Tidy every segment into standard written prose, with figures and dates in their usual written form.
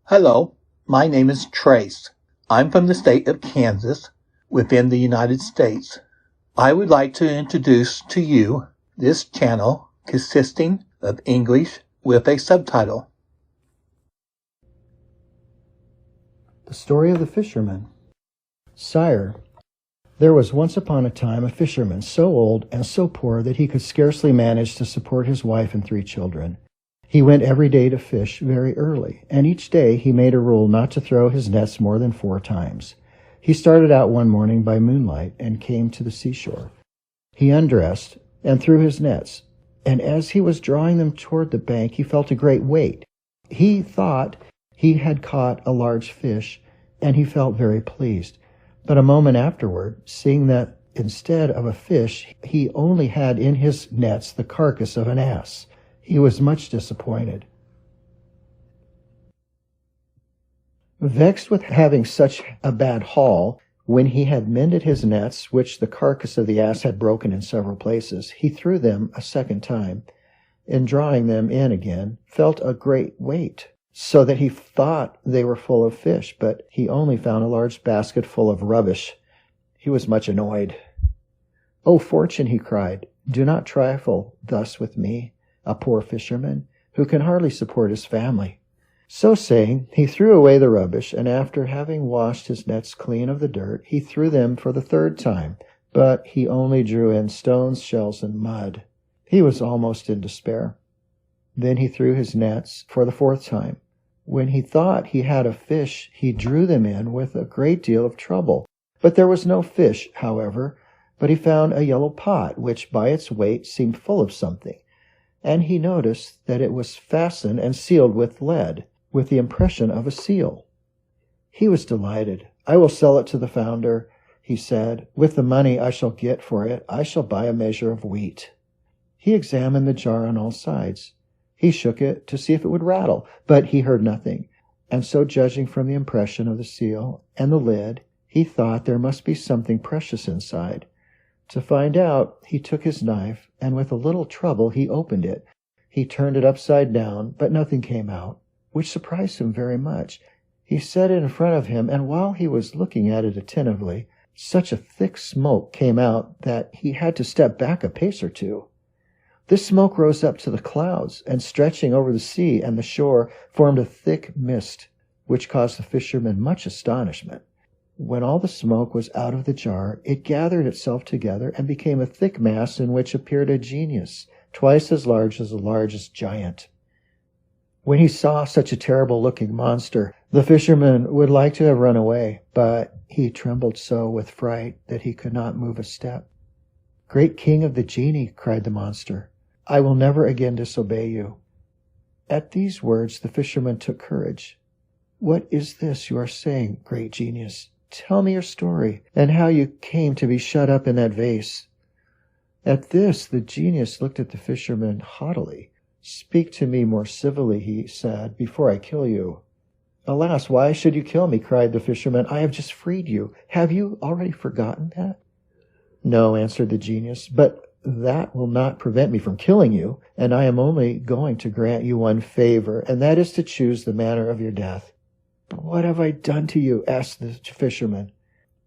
Hello, my name is Trace. I'm from the state of Kansas within the United States. I would like to introduce to you this channel consisting of English with a subtitle. The Story of the Fisherman. Sire, there was once upon a time a fisherman so old and so poor that he could scarcely manage to support his wife and 3 children. He went every day to fish very early, and each day he made a rule not to throw his nets more than 4 times. He started out one morning by moonlight and came to the seashore. He undressed and threw his nets, and as he was drawing them toward the bank, he felt a great weight. He thought he had caught a large fish, and he felt very pleased. But a moment afterward, seeing that instead of a fish, he only had in his nets the carcass of an ass, he was much disappointed. Vexed with having such a bad haul, when he had mended his nets, which the carcass of the ass had broken in several places, he threw them a second time. In drawing them in again, felt a great weight, so that he thought they were full of fish, but he only found a large basket full of rubbish. He was much annoyed. "O fortune," he cried, "do not trifle thus with me, a poor fisherman, who can hardly support his family." So saying, he threw away the rubbish, and after having washed his nets clean of the dirt, he threw them for the 3rd time, but he only drew in stones, shells, and mud. He was almost in despair. Then he threw his nets for the 4th time. When he thought he had a fish, he drew them in with a great deal of trouble. But there was no fish, however, but he found a yellow pot, which by its weight seemed full of something, and he noticed that it was fastened and sealed with lead, with the impression of a seal. He was delighted. "I will sell it to the founder," he said. "With the money I shall get for it, I shall buy a measure of wheat." He examined the jar on all sides. He shook it to see if it would rattle, but he heard nothing, and so judging from the impression of the seal and the lid, he thought there must be something precious inside. To find out, he took his knife, and with a little trouble he opened it. He turned it upside down, but nothing came out, which surprised him very much. He set it in front of him, and while he was looking at it attentively, such a thick smoke came out that he had to step back a pace or 2. This smoke rose up to the clouds, and stretching over the sea and the shore, formed a thick mist, which caused the fisherman much astonishment. When all the smoke was out of the jar, it gathered itself together and became a thick mass in which appeared a genius, twice as large as the largest giant. When he saw such a terrible-looking monster, the fisherman would like to have run away, but he trembled so with fright that he could not move a step. "Great king of the genii," cried the monster, "I will never again disobey you." At these words the fisherman took courage. "What is this you are saying, great genius? Tell me your story, and how you came to be shut up in that vase." At this the genius looked at the fisherman haughtily. "Speak to me more civilly," he said, "before I kill you." "Alas, why should you kill me?" cried the fisherman. "I have just freed you. Have you already forgotten that?" "No," answered the genius, "but that will not prevent me from killing you, and I am only going to grant you one favor, and that is to choose the manner of your death." "But what have I done to you?" asked the fisherman.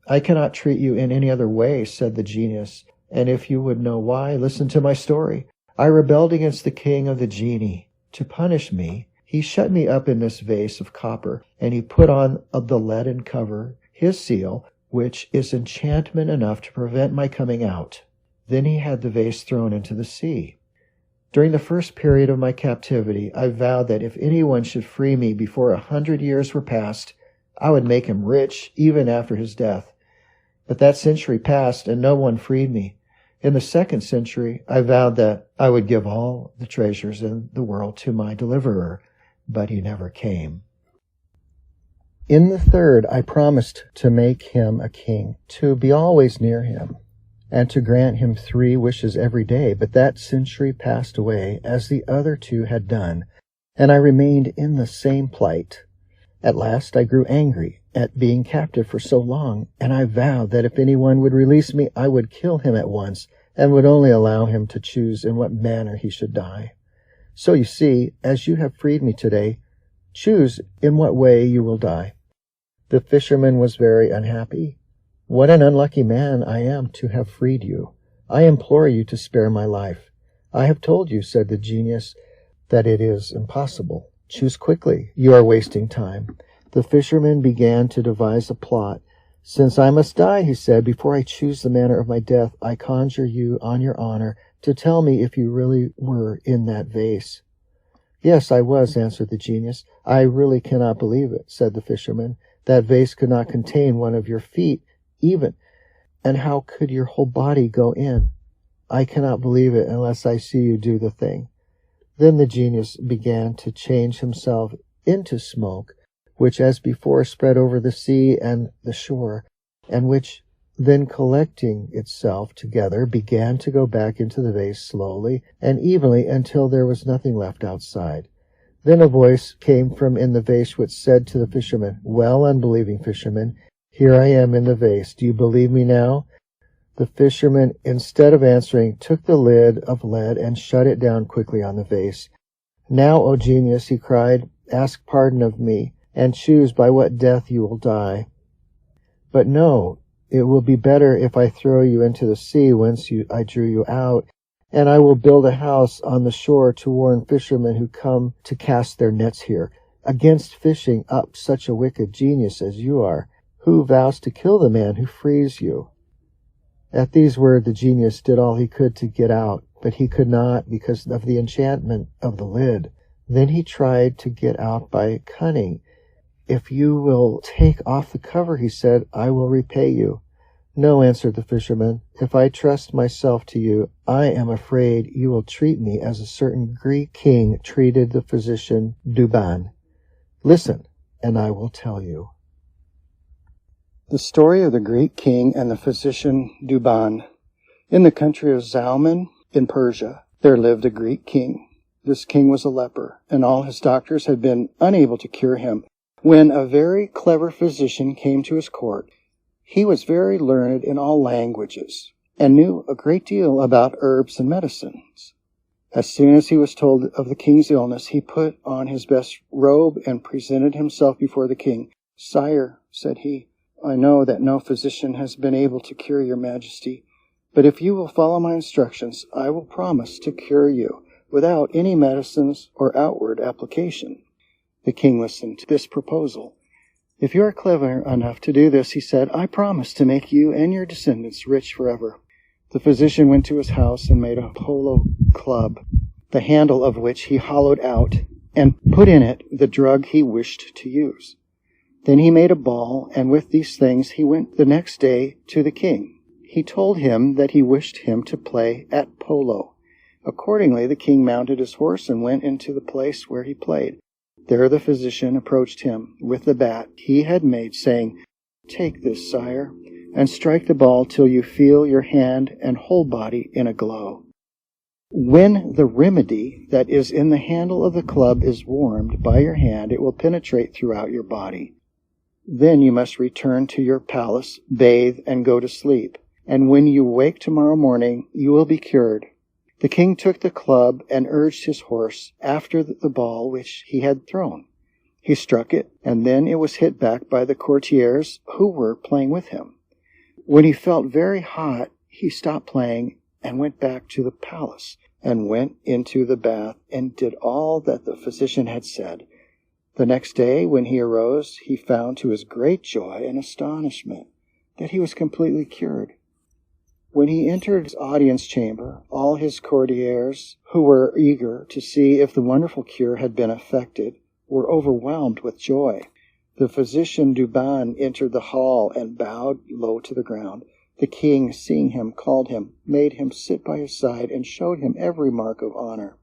"I cannot treat you in any other way," said the genius, "and if you would know why, listen to my story. I rebelled against the king of the genii. To punish me, he shut me up in this vase of copper, and he put on the leaden cover his seal, which is enchantment enough to prevent my coming out. Then he had the vase thrown into the sea. During the first period of my captivity, I vowed that if anyone should free me before 100 years were past, I would make him rich even after his death. But that century passed, and no one freed me. In the 2nd century, I vowed that I would give all the treasures in the world to my deliverer, but he never came. In the 3rd, I promised to make him a king, to be always near him, and to grant him 3 wishes every day, but that century passed away as the other 2 had done, and I remained in the same plight. At last I grew angry at being captive for so long, and I vowed that if anyone would release me, I would kill him at once, and would only allow him to choose in what manner he should die. So you see, as you have freed me today, Choose in what way you will die." The fisherman was very unhappy. "What an unlucky man I am to have freed you. I implore you to spare my life." "I have told you," said the genius, "that it is impossible. Choose quickly. You are wasting time." The fisherman began to devise a plot. "Since I must die," he said, "before I choose the manner of my death, I conjure you on your honor to tell me if you really were in that vase." "Yes, I was," answered the genius. "I really cannot believe it," said the fisherman. "That vase could not contain one of your feet even, and how could your whole body go in? I cannot believe it unless I see you do the thing." Then the genius began to change himself into smoke, which as before spread over the sea and the shore, and which, then collecting itself together, began to go back into the vase slowly and evenly until there was nothing left outside. Then a voice came from in the vase which said to the fisherman, "Well, unbelieving fisherman, here I am in the vase. Do you believe me now?" The fisherman, instead of answering, took the lid of lead and shut it down quickly on the vase. "Now, O genius," he cried, "ask pardon of me, and choose by what death you will die. But no, it will be better if I throw you into the sea whence I drew you out, and I will build a house on the shore to warn fishermen who come to cast their nets here, against fishing up such a wicked genius as you are, who vows to kill the man who frees you." At these words the genius did all he could to get out, but he could not because of the enchantment of the lid. Then he tried to get out by cunning. "If you will take off the cover," he said, "I will repay you." "No," answered the fisherman, "if I trust myself to you, I am afraid you will treat me as a certain Greek king treated the physician Douban. Listen, and I will tell you." The story of the Greek king and the physician Douban. In the country of Zalman in Persia, there lived a Greek king. This king was a leper, and all his doctors had been unable to cure him. When a very clever physician came to his court, he was very learned in all languages, and knew a great deal about herbs and medicines. As soon as he was told of the king's illness, he put on his best robe and presented himself before the king. "Sire," said he, "I know that no physician has been able to cure your majesty, but if you will follow my instructions, I will promise to cure you without any medicines or outward application." The king listened to this proposal. "If you are clever enough to do this," he said, "I promise to make you and your descendants rich forever." The physician went to his house and made a polo club, the handle of which he hollowed out, and put in it the drug he wished to use. Then he made a ball, and with these things he went the next day to the king. He told him that he wished him to play at polo. Accordingly, the king mounted his horse and went into the place where he played. There the physician approached him with the bat he had made, saying, "Take this, sire, and strike the ball till you feel your hand and whole body in a glow. When the remedy that is in the handle of the club is warmed by your hand, it will penetrate throughout your body. Then you must return to your palace, bathe, and go to sleep. And when you wake tomorrow morning, you will be cured." The king took the club and urged his horse after the ball which he had thrown. He struck it, and then it was hit back by the courtiers who were playing with him. When he felt very hot, he stopped playing and went back to the palace, and went into the bath and did all that the physician had said. The next day, when he arose, he found to his great joy and astonishment that he was completely cured. When he entered his audience chamber, all his courtiers, who were eager to see if the wonderful cure had been effected, were overwhelmed with joy. The physician Douban entered the hall and bowed low to the ground. The king, seeing him, called him, made him sit by his side, and showed him every mark of honor.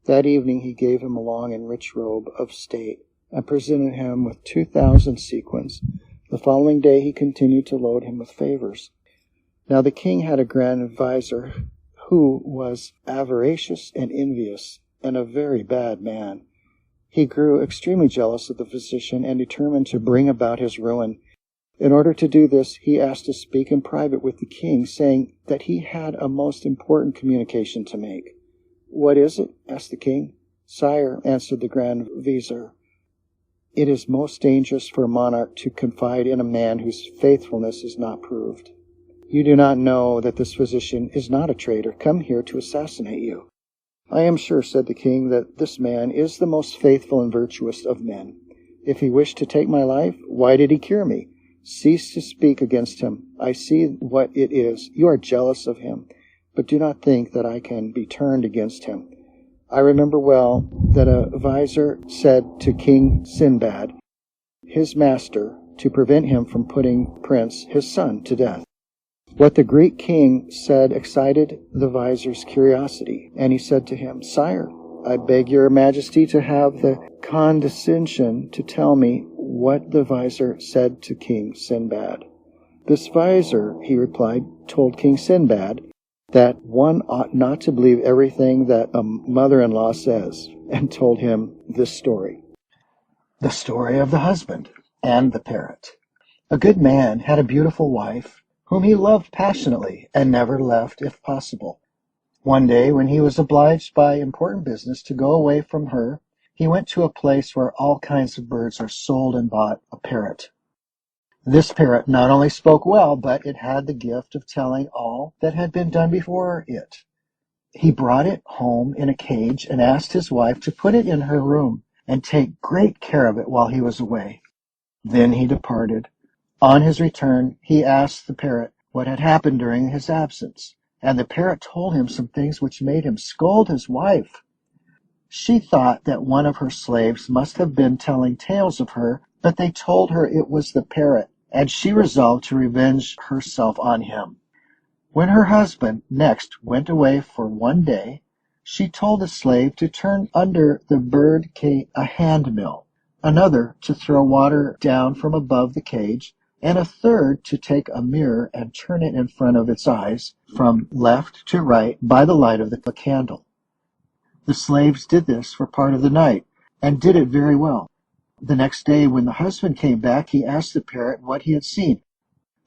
That evening he gave him a long and rich robe of state, and presented him with 2,000 sequins. The following day he continued to load him with favors. Now the king had a grand adviser, who was avaricious and envious, and a very bad man. He grew extremely jealous of the physician, and determined to bring about his ruin. In order to do this, he asked to speak in private with the king, saying that he had a most important communication to make. "What is it?" asked the king. "Sire," answered the grand vizier, It is most dangerous for a monarch to confide in a man whose faithfulness is not proved. You do not know that this physician is not a traitor, come here to assassinate you. I am sure, said the king, that this man is the most faithful and virtuous of men. If he wished to take my life, why did he cure me? Cease to speak against him. I see what it is. You are jealous of him, but do not think that I can be turned against him. I remember well that a vizier said to King Sinbad, his master, to prevent him from putting Prince, his son, to death. What the Greek king said excited the vizier's curiosity, and he said to him, Sire, I beg your majesty to have the condescension to tell me what the vizier said to King Sinbad. This vizier, he replied, told King Sinbad that one ought not to believe everything that a mother-in-law says, and told him this story. The story of the husband and the parrot. A good man had a beautiful wife, whom he loved passionately and never left if possible. One day, when he was obliged by important business to go away from her, he went to a place where all kinds of birds are sold and bought a parrot. This parrot not only spoke well, but it had the gift of telling all that had been done before it. He brought it home in a cage and asked his wife to put it in her room and take great care of it while he was away. Then he departed. On his return, he asked the parrot what had happened during his absence, and the parrot told him some things which made him scold his wife. She thought that one of her slaves must have been telling tales of her, but they told her it was the parrot, and she resolved to revenge herself on him. When her husband next went away for one day, she told the slave to turn under the bird cage a hand mill, another to throw water down from above the cage, and a third to take a mirror and turn it in front of its eyes from left to right by the light of the candle. The slaves did this for part of the night, and did it very well. The next day, when the husband came back, he asked the parrot what he had seen.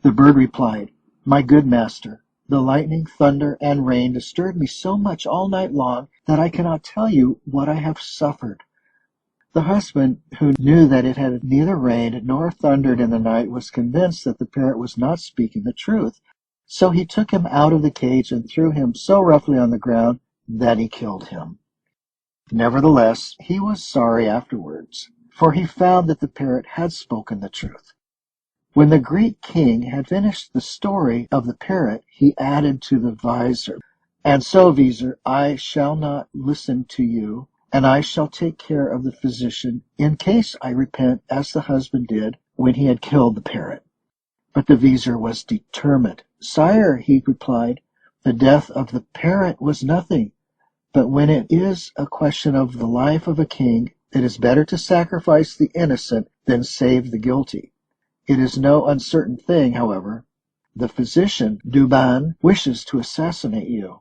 The bird replied, My good master, the lightning, thunder, and rain disturbed me so much all night long that I cannot tell you what I have suffered. The husband, who knew that it had neither rained nor thundered in the night, was convinced that the parrot was not speaking the truth. So he took him out of the cage and threw him so roughly on the ground that he killed him. Nevertheless, he was sorry afterwards, for he found that the parrot had spoken the truth. When the Greek king had finished the story of the parrot, he added to the vizier, And so, vizier, I shall not listen to you, and I shall take care of the physician in case I repent as the husband did when he had killed the parrot. But the vizier was determined. Sire, he replied, the death of the parrot was nothing. But when it is a question of the life of a king, it is better to sacrifice the innocent than save the guilty. It is no uncertain thing, however. The physician, Douban, wishes to assassinate you.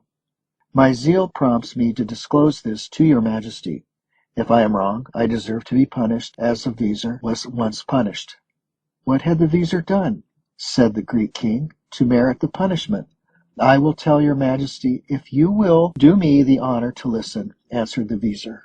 My zeal prompts me to disclose this to your majesty. If I am wrong, I deserve to be punished as the vizier was once punished. What had the vizier done, said the Greek king, to merit the punishment? I will tell your majesty if you will do me the honor to listen, answered the vizier.